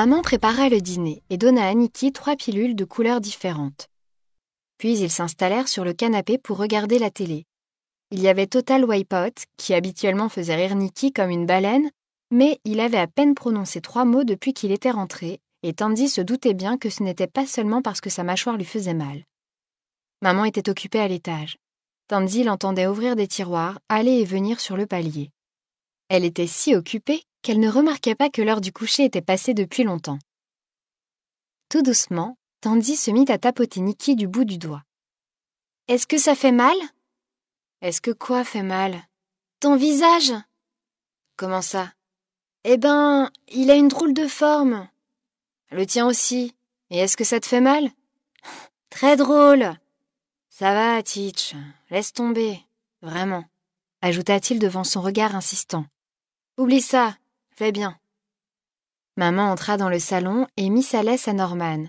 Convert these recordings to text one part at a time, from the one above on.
Maman prépara le dîner et donna à Nikki 3 pilules de couleurs différentes. Puis ils s'installèrent sur le canapé pour regarder la télé. Il y avait Total Wipeout, qui habituellement faisait rire Nikki comme une baleine, mais il avait à peine prononcé 3 mots depuis qu'il était rentré, et Tandy se doutait bien que ce n'était pas seulement parce que sa mâchoire lui faisait mal. Maman était occupée à l'étage. Tandy l'entendait ouvrir des tiroirs, aller et venir sur le palier. Elle était si occupée qu'elle ne remarquait pas que l'heure du coucher était passée depuis longtemps. Tout doucement, Tandy se mit à tapoter Nikki du bout du doigt. « Est-ce que ça fait mal ?»« Est-ce que quoi fait mal ?»« Ton visage !»« Comment ça ?»« Eh ben, il a une drôle de forme. »« Le tien aussi. Et est-ce que ça te fait mal ?»« Très drôle. »« Ça va, Teach, laisse tomber. Vraiment. » ajouta-t-il devant son regard insistant. « Oublie ça, fais bien. » Maman entra dans le salon et mit sa laisse à Norman.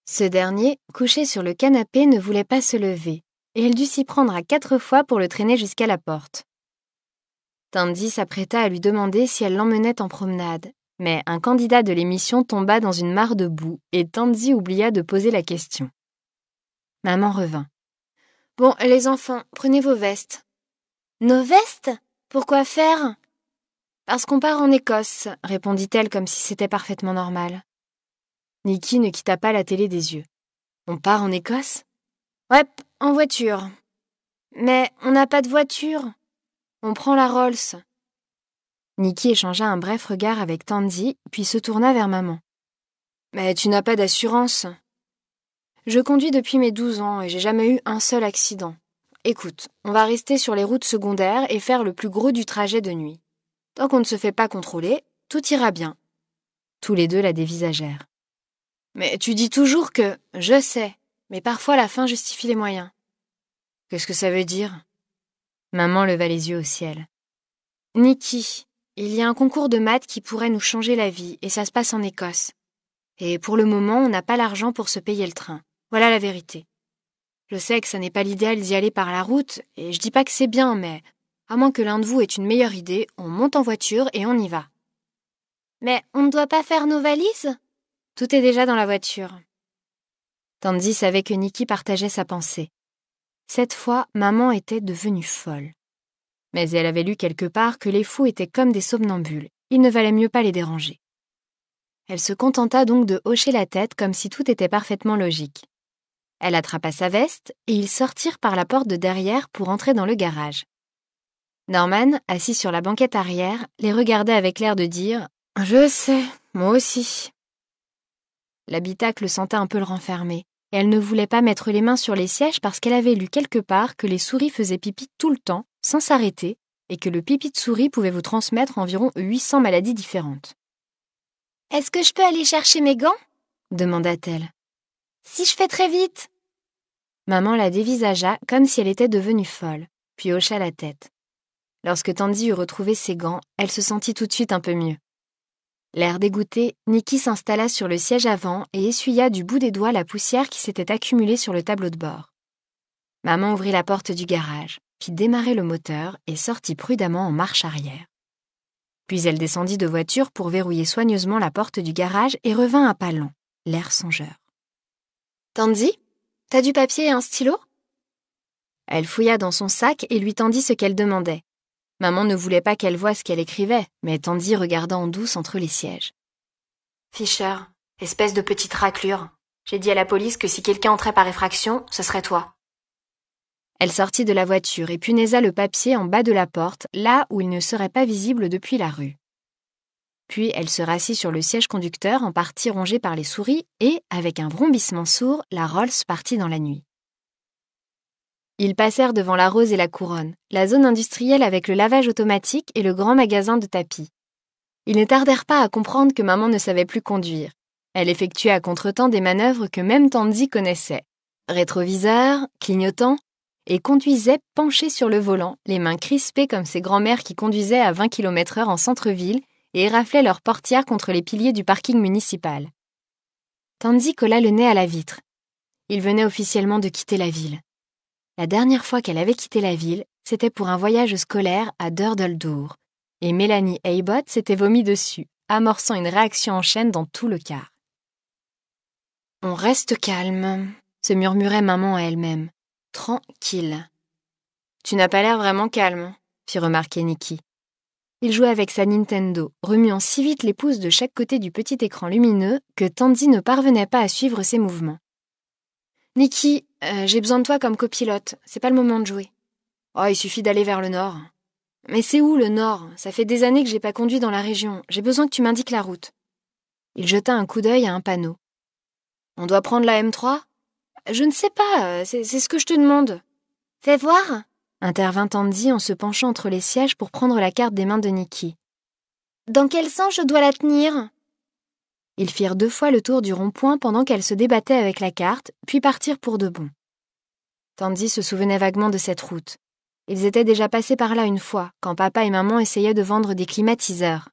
Ce dernier, couché sur le canapé, ne voulait pas se lever, et elle dut s'y prendre à 4 fois pour le traîner jusqu'à la porte. Tandy s'apprêta à lui demander si elle l'emmenait en promenade, mais un candidat de l'émission tomba dans une mare de boue et Tandy oublia de poser la question. Maman revint. « Bon, les enfants, prenez vos vestes. »« Nos vestes ? Pourquoi faire ?»« Parce qu'on part en Écosse, » répondit-elle comme si c'était parfaitement normal. Nikki ne quitta pas la télé des yeux. « On part en Écosse ? » ?»« Ouais, en voiture. »« Mais on n'a pas de voiture. On prend la Rolls. » Nikki échangea un bref regard avec Tandy, puis se tourna vers maman. « Mais tu n'as pas d'assurance. »« Je conduis depuis mes 12 ans et j'ai jamais eu un seul accident. Écoute, on va rester sur les routes secondaires et faire le plus gros du trajet de nuit. Tant qu'on ne se fait pas contrôler, tout ira bien. » Tous les deux la dévisagèrent. « Mais tu dis toujours que... » « Je sais, mais parfois la fin justifie les moyens. » « Qu'est-ce que ça veut dire ?» Maman leva les yeux au ciel. « Nikki, il y a un concours de maths qui pourrait nous changer la vie et ça se passe en Écosse. Et pour le moment, on n'a pas l'argent pour se payer le train. Voilà la vérité. Je sais que ça n'est pas l'idéal d'y aller par la route et je dis pas que c'est bien, mais à moins que l'un de vous ait une meilleure idée, on monte en voiture et on y va. »« Mais on ne doit pas faire nos valises ? » ?»« Tout est déjà dans la voiture. » Tandy savait que Nikki partageait sa pensée. Cette fois, maman était devenue folle. Mais elle avait lu quelque part que les fous étaient comme des somnambules. Il ne valait mieux pas les déranger. Elle se contenta donc de hocher la tête comme si tout était parfaitement logique. Elle attrapa sa veste et ils sortirent par la porte de derrière pour entrer dans le garage. Norman, assis sur la banquette arrière, les regardait avec l'air de dire « Je sais, moi aussi. » L'habitacle sentait un peu le renfermer, et elle ne voulait pas mettre les mains sur les sièges parce qu'elle avait lu quelque part que les souris faisaient pipi tout le temps, sans s'arrêter, et que le pipi de souris pouvait vous transmettre environ 800 maladies différentes. « Est-ce que je peux aller chercher mes gants ?» demanda-t-elle. « Si je fais très vite !» Maman la dévisagea comme si elle était devenue folle, puis hocha la tête. Lorsque Tandy eut retrouvé ses gants, elle se sentit tout de suite un peu mieux. L'air dégoûté, Nikki s'installa sur le siège avant et essuya du bout des doigts la poussière qui s'était accumulée sur le tableau de bord. Maman ouvrit la porte du garage, fit démarrer le moteur et sortit prudemment en marche arrière. Puis elle descendit de voiture pour verrouiller soigneusement la porte du garage et revint à pas lents, l'air songeur. « Tandy, t'as du papier et un stylo ?» Elle fouilla dans son sac et lui tendit ce qu'elle demandait. Maman ne voulait pas qu'elle voie ce qu'elle écrivait, mais Tandy regarda en douce entre les sièges. « Fisher, espèce de petite raclure. J'ai dit à la police que si quelqu'un entrait par effraction, ce serait toi. » Elle sortit de la voiture et punaisa le papier en bas de la porte, là où il ne serait pas visible depuis la rue. Puis elle se rassit sur le siège conducteur en partie rongé par les souris et, avec un vrombissement sourd, la Rolls partit dans la nuit. Ils passèrent devant la Rose et la Couronne, la zone industrielle avec le lavage automatique et le grand magasin de tapis. Ils ne tardèrent pas à comprendre que maman ne savait plus conduire. Elle effectuait à contretemps des manœuvres que même Tandy connaissait. Rétroviseur, clignotant, et conduisait penchée sur le volant, les mains crispées comme ces grands-mères qui conduisaient à 20 km/h en centre-ville et éraflaient leurs portières contre les piliers du parking municipal. Tandy colla le nez à la vitre. Il venait officiellement de quitter la ville. La dernière fois qu'elle avait quitté la ville, c'était pour un voyage scolaire à Durdle Door, et Mélanie Abbott s'était vomie dessus, amorçant une réaction en chaîne dans tout le car. « On reste calme », se murmurait maman à elle-même. « Tranquille. »« Tu n'as pas l'air vraiment calme », fit remarquer Nikki. Il jouait avec sa Nintendo, remuant si vite les pouces de chaque côté du petit écran lumineux que Tandy ne parvenait pas à suivre ses mouvements. « Nikki, j'ai besoin de toi comme copilote, c'est pas le moment de jouer. »« Oh, il suffit d'aller vers le nord. »« Mais c'est où le nord ? Ça fait des années que j'ai pas conduit dans la région, j'ai besoin que tu m'indiques la route. » Il jeta un coup d'œil à un panneau. « On doit prendre la M3 ? » ?»« Je ne sais pas, c'est ce que je te demande. »« Fais voir !» intervint Tandy en se penchant entre les sièges pour prendre la carte des mains de Nikki. « Dans quel sens je dois la tenir ?» Ils firent 2 fois le tour du rond-point pendant qu'elle se débattait avec la carte, puis partirent pour de bon. Tandy se souvenait vaguement de cette route. Ils étaient déjà passés par là une fois, quand papa et maman essayaient de vendre des climatiseurs.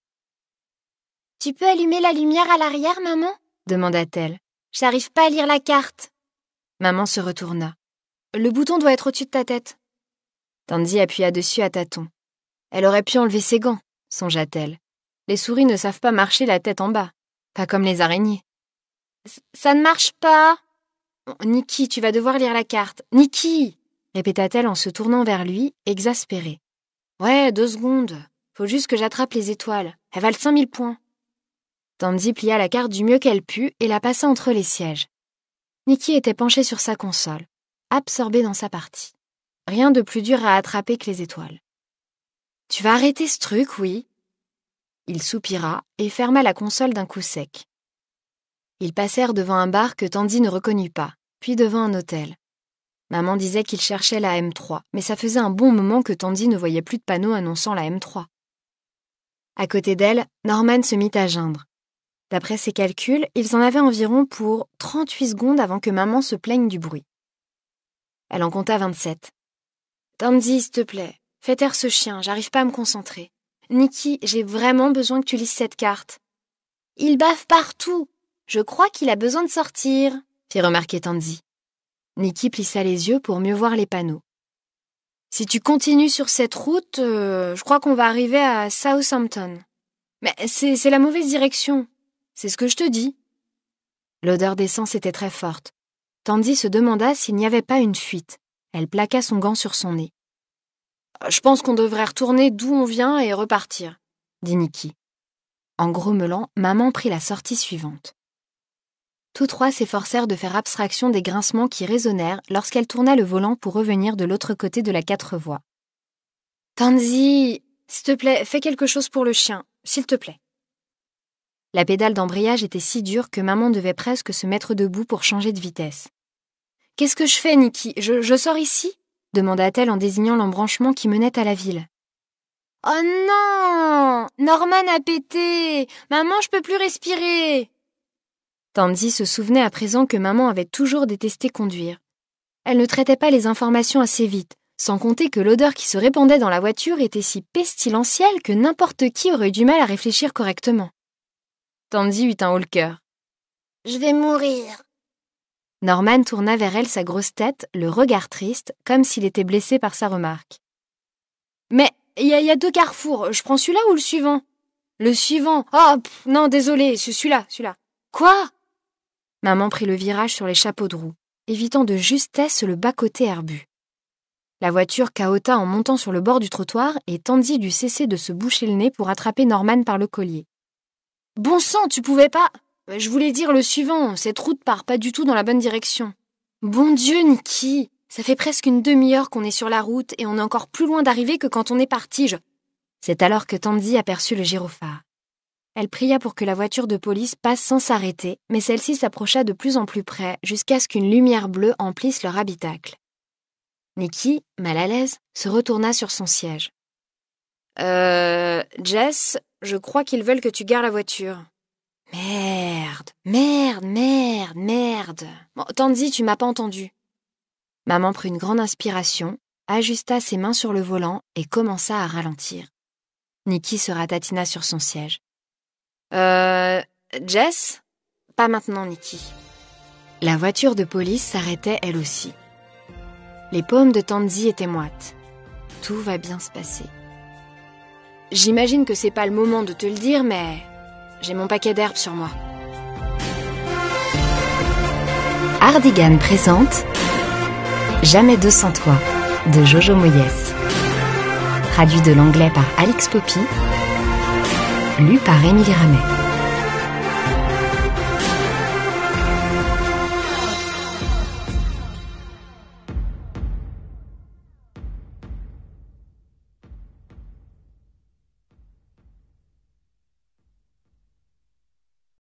« Tu peux allumer la lumière à l'arrière, maman ?» demanda-t-elle. « J'arrive pas à lire la carte. » Maman se retourna. « Le bouton doit être au-dessus de ta tête. » Tandy appuya dessus à tâtons. Elle aurait pu enlever ses gants, songea-t-elle. Les souris ne savent pas marcher la tête en bas, pas comme les araignées. Ça ne marche pas. Nikki, tu vas devoir lire la carte. Nikki, répéta-t-elle en se tournant vers lui, exaspérée. Ouais, 2 secondes. Faut juste que j'attrape les étoiles. Elles valent 5000 points. Tandy plia la carte du mieux qu'elle put et la passa entre les sièges. Nikki était penchée sur sa console, absorbée dans sa partie. Rien de plus dur à attraper que les étoiles. « Tu vas arrêter ce truc, oui ?» Il soupira et ferma la console d'un coup sec. Ils passèrent devant un bar que Tandy ne reconnut pas, puis devant un hôtel. Maman disait qu'il cherchait la M3, mais ça faisait un bon moment que Tandy ne voyait plus de panneaux annonçant la M3. À côté d'elle, Norman se mit à geindre. D'après ses calculs, ils en avaient environ pour 38 secondes avant que maman se plaigne du bruit. Elle en compta 27. « Tandy, s'il te plaît, fais taire ce chien, j'arrive pas à me concentrer. Nikki, j'ai vraiment besoin que tu lises cette carte. »« Il bave partout. Je crois qu'il a besoin de sortir, » fit remarquer Tandy. Nikki plissa les yeux pour mieux voir les panneaux. « Si tu continues sur cette route, je crois qu'on va arriver à Southampton. Mais c'est la mauvaise direction. C'est ce que je te dis. » L'odeur d'essence était très forte. Tandy se demanda s'il n'y avait pas une fuite. Elle plaqua son gant sur son nez. « Je pense qu'on devrait retourner d'où on vient et repartir, » dit Nikki. En grommelant, maman prit la sortie suivante. Tous 3 s'efforcèrent de faire abstraction des grincements qui résonnèrent lorsqu'elle tourna le volant pour revenir de l'autre côté de la 4 voies. « Tandy, s'il te plaît, fais quelque chose pour le chien, s'il te plaît. » La pédale d'embrayage était si dure que maman devait presque se mettre debout pour changer de vitesse. « Qu'est-ce que je fais, Nikki ? Je sors ici ?» demanda-t-elle en désignant l'embranchement qui menait à la ville. « Oh non ! Norman a pété ! Maman, je peux plus respirer !» Tandy se souvenait à présent que maman avait toujours détesté conduire. Elle ne traitait pas les informations assez vite, sans compter que l'odeur qui se répandait dans la voiture était si pestilentielle que n'importe qui aurait eu du mal à réfléchir correctement. Tandy eut un haut-le-cœur. « Je vais mourir !» Norman tourna vers elle sa grosse tête, le regard triste, comme s'il était blessé par sa remarque. « Mais il y a 2 carrefours, je prends celui-là ou le suivant ? » ?»« Le suivant. Oh, non, désolé, celui-là. »« Quoi ?» Maman prit le virage sur les chapeaux de roue, évitant de justesse le bas-côté herbu. La voiture cahota en montant sur le bord du trottoir et Tandy dut cesser de se boucher le nez pour attraper Norman par le collier. « Bon sang, tu pouvais pas !»« Je voulais dire le suivant, cette route part pas du tout dans la bonne direction. »« Bon Dieu, Nikki, ça fait presque une demi-heure qu'on est sur la route et on est encore plus loin d'arriver que quand on est parti, C'est alors que Tandy aperçut le gyrophare. Elle pria pour que la voiture de police passe sans s'arrêter, mais celle-ci s'approcha de plus en plus près jusqu'à ce qu'une lumière bleue emplisse leur habitacle. Nikki, mal à l'aise, se retourna sur son siège. « Jess, je crois qu'ils veulent que tu gares la voiture. » Merde. Bon, Tandy, tu m'as pas entendu. Maman prit une grande inspiration, ajusta ses mains sur le volant et commença à ralentir. Nikki se ratatina sur son siège. Jess ? Pas maintenant, Nikki. La voiture de police s'arrêtait elle aussi. Les paumes de Tandy étaient moites. Tout va bien se passer. J'imagine que c'est pas le moment de te le dire, mais j'ai mon paquet d'herbes sur moi. Hardigan présente Jamais deux sans toi de Jojo Moyes. Traduit de l'anglais par Alix Poppy, lu par Émilie Ramet.